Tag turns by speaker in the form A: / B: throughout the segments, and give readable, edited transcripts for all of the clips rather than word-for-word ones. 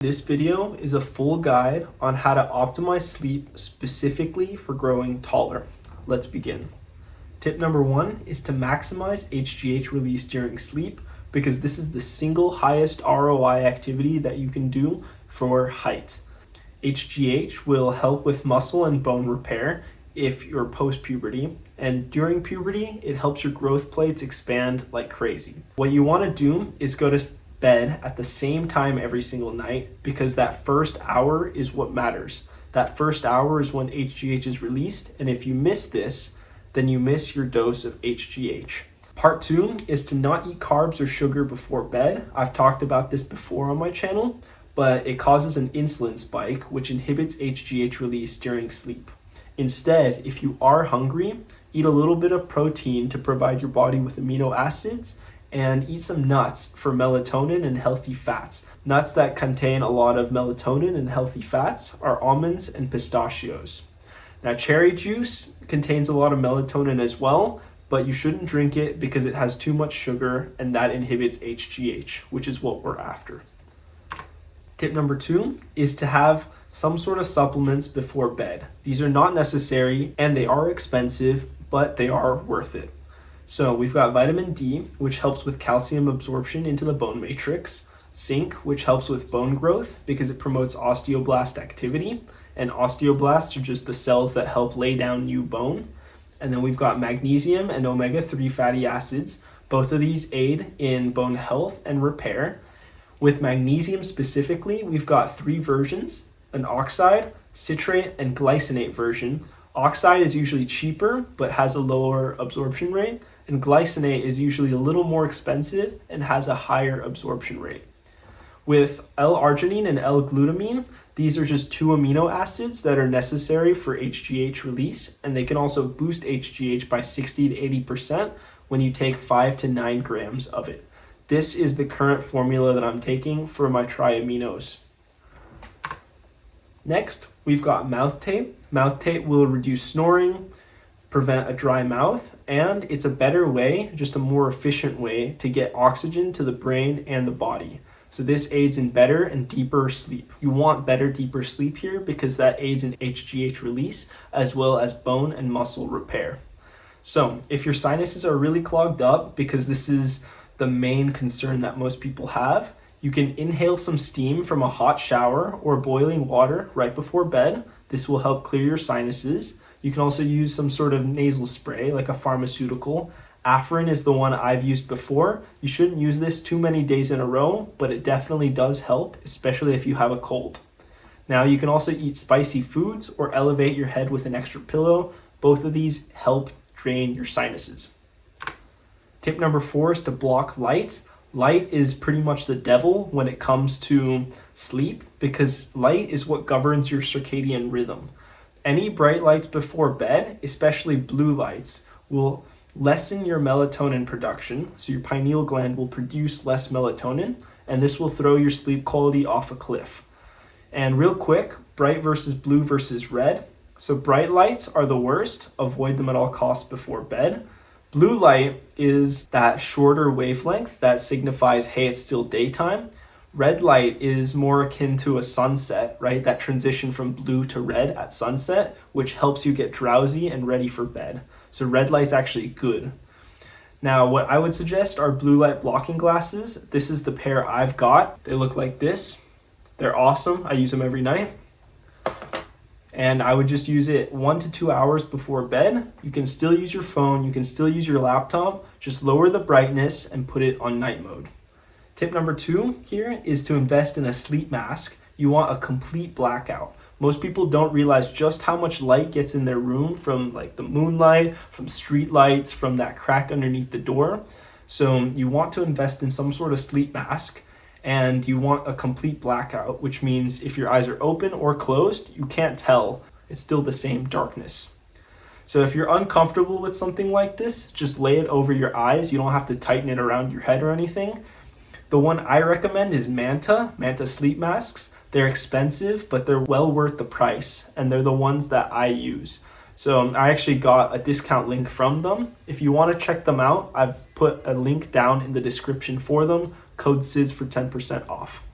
A: This video is a full guide on how to optimize sleep specifically for growing taller. Let's begin. Tip number 1 is to maximize HGH release during sleep because this is the single highest ROI activity that you can do for height. HGH will help with muscle and bone repair if you're post-puberty, and during puberty, it helps your growth plates expand like crazy. What you want to do is go to bed at the same time every single night because that first hour is what matters. That first hour is when HGH is released, and if you miss this, then you miss your dose of HGH. Part 2 is to not eat carbs or sugar before bed. I've talked about this before on my channel, but it causes an insulin spike which inhibits HGH release during sleep. Instead, if you are hungry, eat a little bit of protein to provide your body with amino acids and eat some nuts for melatonin and healthy fats. Nuts that contain a lot of melatonin and healthy fats are almonds and pistachios. Now, cherry juice contains a lot of melatonin as well, but you shouldn't drink it because it has too much sugar and that inhibits HGH, which is what we're after. Tip number 2 is to have some sort of supplements before bed. These are not necessary and they are expensive, but they are worth it. So we've got vitamin D, which helps with calcium absorption into the bone matrix, zinc, which helps with bone growth because it promotes osteoblast activity, and osteoblasts are just the cells that help lay down new bone. And then we've got magnesium and omega-3 fatty acids. Both of these aid in bone health and repair. With magnesium specifically, we've got 3 versions: an oxide, citrate, and glycinate version. Oxide is usually cheaper but has a lower absorption rate, and glycinate is usually a little more expensive and has a higher absorption rate. With L-arginine and L-glutamine, these are just 2 amino acids that are necessary for HGH release, and they can also boost HGH by 60 to 80% when you take 5 to 9 grams of it. This is the current formula that I'm taking for my triaminos. Next, we've got mouth tape. Mouth tape will reduce snoring, prevent a dry mouth, and it's a better way, just a more efficient way, to get oxygen to the brain and the body. So this aids in better and deeper sleep. You want better, deeper sleep here because that aids in HGH release as well as bone and muscle repair. So if your sinuses are really clogged up, because this is the main concern that most people have, you can inhale some steam from a hot shower or boiling water right before bed. This will help clear your sinuses. You can also use some sort of nasal spray, like a pharmaceutical. Afrin is the one I've used before. You shouldn't use this too many days in a row, but it definitely does help, especially if you have a cold. Now, you can also eat spicy foods or elevate your head with an extra pillow. Both of these help drain your sinuses. Tip number 4 is to block light. Light is pretty much the devil when it comes to sleep because light is what governs your circadian rhythm. Any bright lights before bed, especially blue lights, will lessen your melatonin production, so your pineal gland will produce less melatonin, and this will throw your sleep quality off a cliff. And real quick, bright versus blue versus red. So bright lights are the worst. Avoid them at all costs before bed. Blue light is that shorter wavelength that signifies, hey, it's still daytime. Red light is more akin to a sunset, right? That transition from blue to red at sunset, which helps you get drowsy and ready for bed. So red light's actually good. Now, what I would suggest are blue light blocking glasses. This is the pair I've got. They look like this. They're awesome. I use them every night. And I would just use it 1 to 2 hours before bed. You can still use your phone. You can still use your laptop. Just lower the brightness and put it on night mode. Tip number 2 here is to invest in a sleep mask. You want a complete blackout. Most people don't realize just how much light gets in their room from like the moonlight, from street lights, from that crack underneath the door. So you want to invest in some sort of sleep mask, and you want a complete blackout, which means if your eyes are open or closed, you can't tell. It's still the same darkness. So if you're uncomfortable with something like this, just lay it over your eyes. You don't have to tighten it around your head or anything. The one I recommend is Manta sleep masks. They're expensive, but they're well worth the price, and they're the ones that I use. So I actually got a discount link from them. If you want to check them out, I've put a link down in the description for them. Code SIZ for 10% off.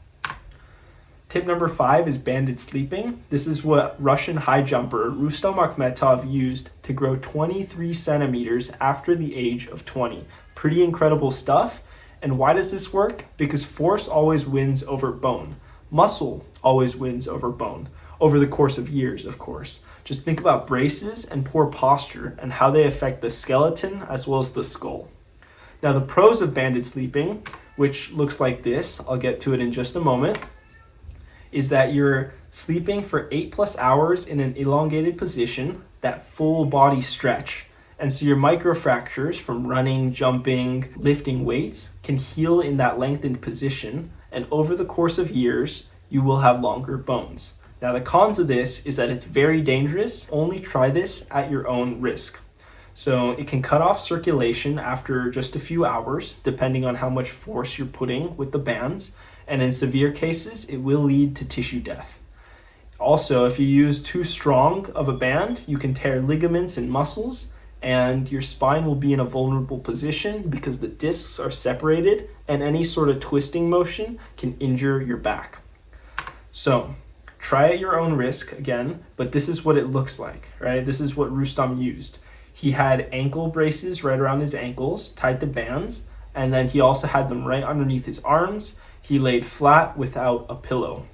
A: Tip number 5 is banded sleeping. This is what Russian high jumper Rustam Akhmetov used to grow 23 centimeters after the age of 20. Pretty incredible stuff. And why does this work? Because force always wins over bone. Muscle always wins over bone, over the course of years, of course. Just think about braces and poor posture and how they affect the skeleton as well as the skull. Now, the pros of banded sleeping, which looks like this, I'll get to it in just a moment, is that you're sleeping for 8+ hours in an elongated position, that full body stretch. And so your microfractures from running, jumping, lifting weights can heal in that lengthened position. And over the course of years, you will have longer bones. Now, the cons of this is that it's very dangerous. Only try this at your own risk. So it can cut off circulation after just a few hours, depending on how much force you're putting with the bands. And in severe cases, it will lead to tissue death. Also, if you use too strong of a band, you can tear ligaments and muscles, and your spine will be in a vulnerable position because the discs are separated, and any sort of twisting motion can injure your back. So, try at your own risk again, but this is what it looks like, right? This is what Rustam used. He had ankle braces right around his ankles, tied to bands, and then he also had them right underneath his arms. He laid flat without a pillow.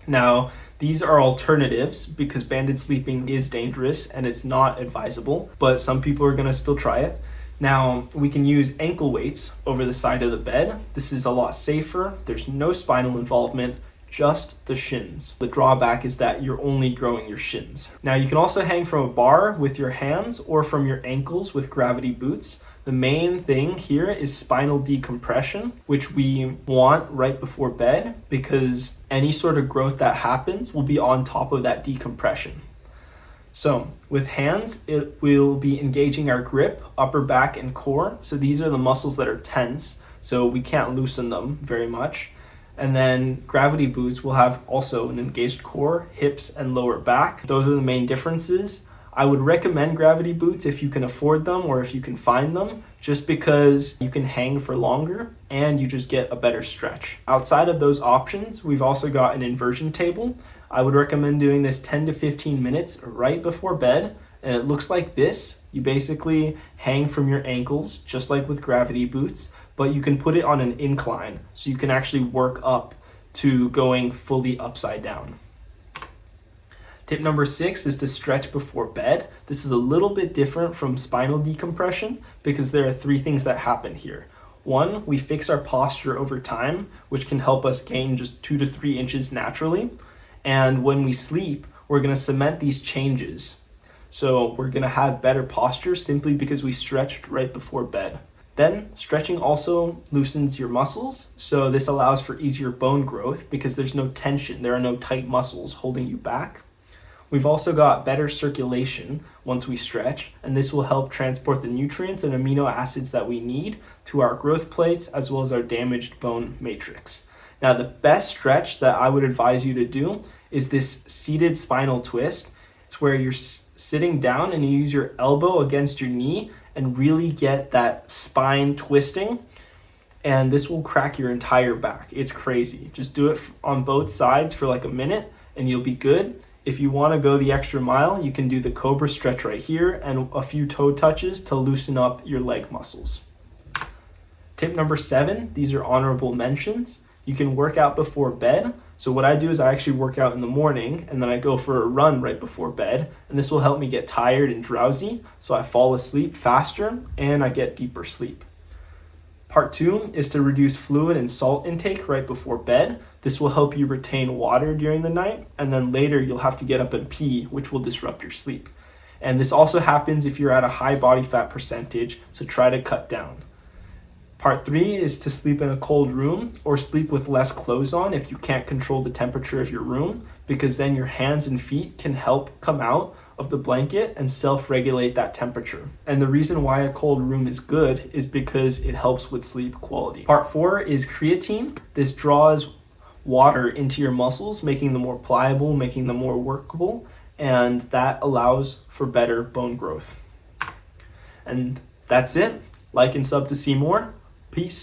A: Now, these are alternatives because banded sleeping is dangerous and it's not advisable, but some people are gonna still try it. Now, we can use ankle weights over the side of the bed. This is a lot safer. There's no spinal involvement, just the shins. The drawback is that you're only growing your shins. Now, you can also hang from a bar with your hands or from your ankles with gravity boots. The main thing here is spinal decompression, which we want right before bed because any sort of growth that happens will be on top of that decompression. So with hands, it will be engaging our grip, upper back, and core. So these are the muscles that are tense, so we can't loosen them very much. And then gravity boots will have also an engaged core, hips, and lower back. Those are the main differences. I would recommend gravity boots if you can afford them or if you can find them, just because you can hang for longer and you just get a better stretch. Outside of those options, we've also got an inversion table. I would recommend doing this 10 to 15 minutes right before bed. And it looks like this. You basically hang from your ankles, just like with gravity boots, but you can put it on an incline, so you can actually work up to going fully upside down. Tip number 6 is to stretch before bed. This is a little bit different from spinal decompression because there are 3 things that happen here. 1, we fix our posture over time, which can help us gain just 2 to 3 inches naturally. And when we sleep, we're gonna cement these changes. So we're gonna have better posture simply because we stretched right before bed. Then stretching also loosens your muscles. So this allows for easier bone growth because there's no tension. There are no tight muscles holding you back. We've also got better circulation once we stretch, and this will help transport the nutrients and amino acids that we need to our growth plates as well as our damaged bone matrix. Now, the best stretch that I would advise you to do is this seated spinal twist. It's where you're sitting down and you use your elbow against your knee and really get that spine twisting, and this will crack your entire back. It's crazy. Just do it on both sides for like a minute and you'll be good. If you want to go the extra mile, you can do the cobra stretch right here and a few toe touches to loosen up your leg muscles. Tip number 7, these are honorable mentions. You can work out before bed. So what I do is I actually work out in the morning and then I go for a run right before bed, and this will help me get tired and drowsy, so I fall asleep faster and I get deeper sleep. Part 2 is to reduce fluid and salt intake right before bed. This will help you retain water during the night, and then later you'll have to get up and pee, which will disrupt your sleep. And this also happens if you're at a high body fat percentage, so try to cut down. Part 3 is to sleep in a cold room or sleep with less clothes on if you can't control the temperature of your room, because then your hands and feet can help come out of the blanket and self-regulate that temperature. And the reason why a cold room is good is because it helps with sleep quality. Part 4 is creatine. This draws water into your muscles, making them more pliable, making them more workable, and that allows for better bone growth. And that's it. Like and sub to see more. Peace.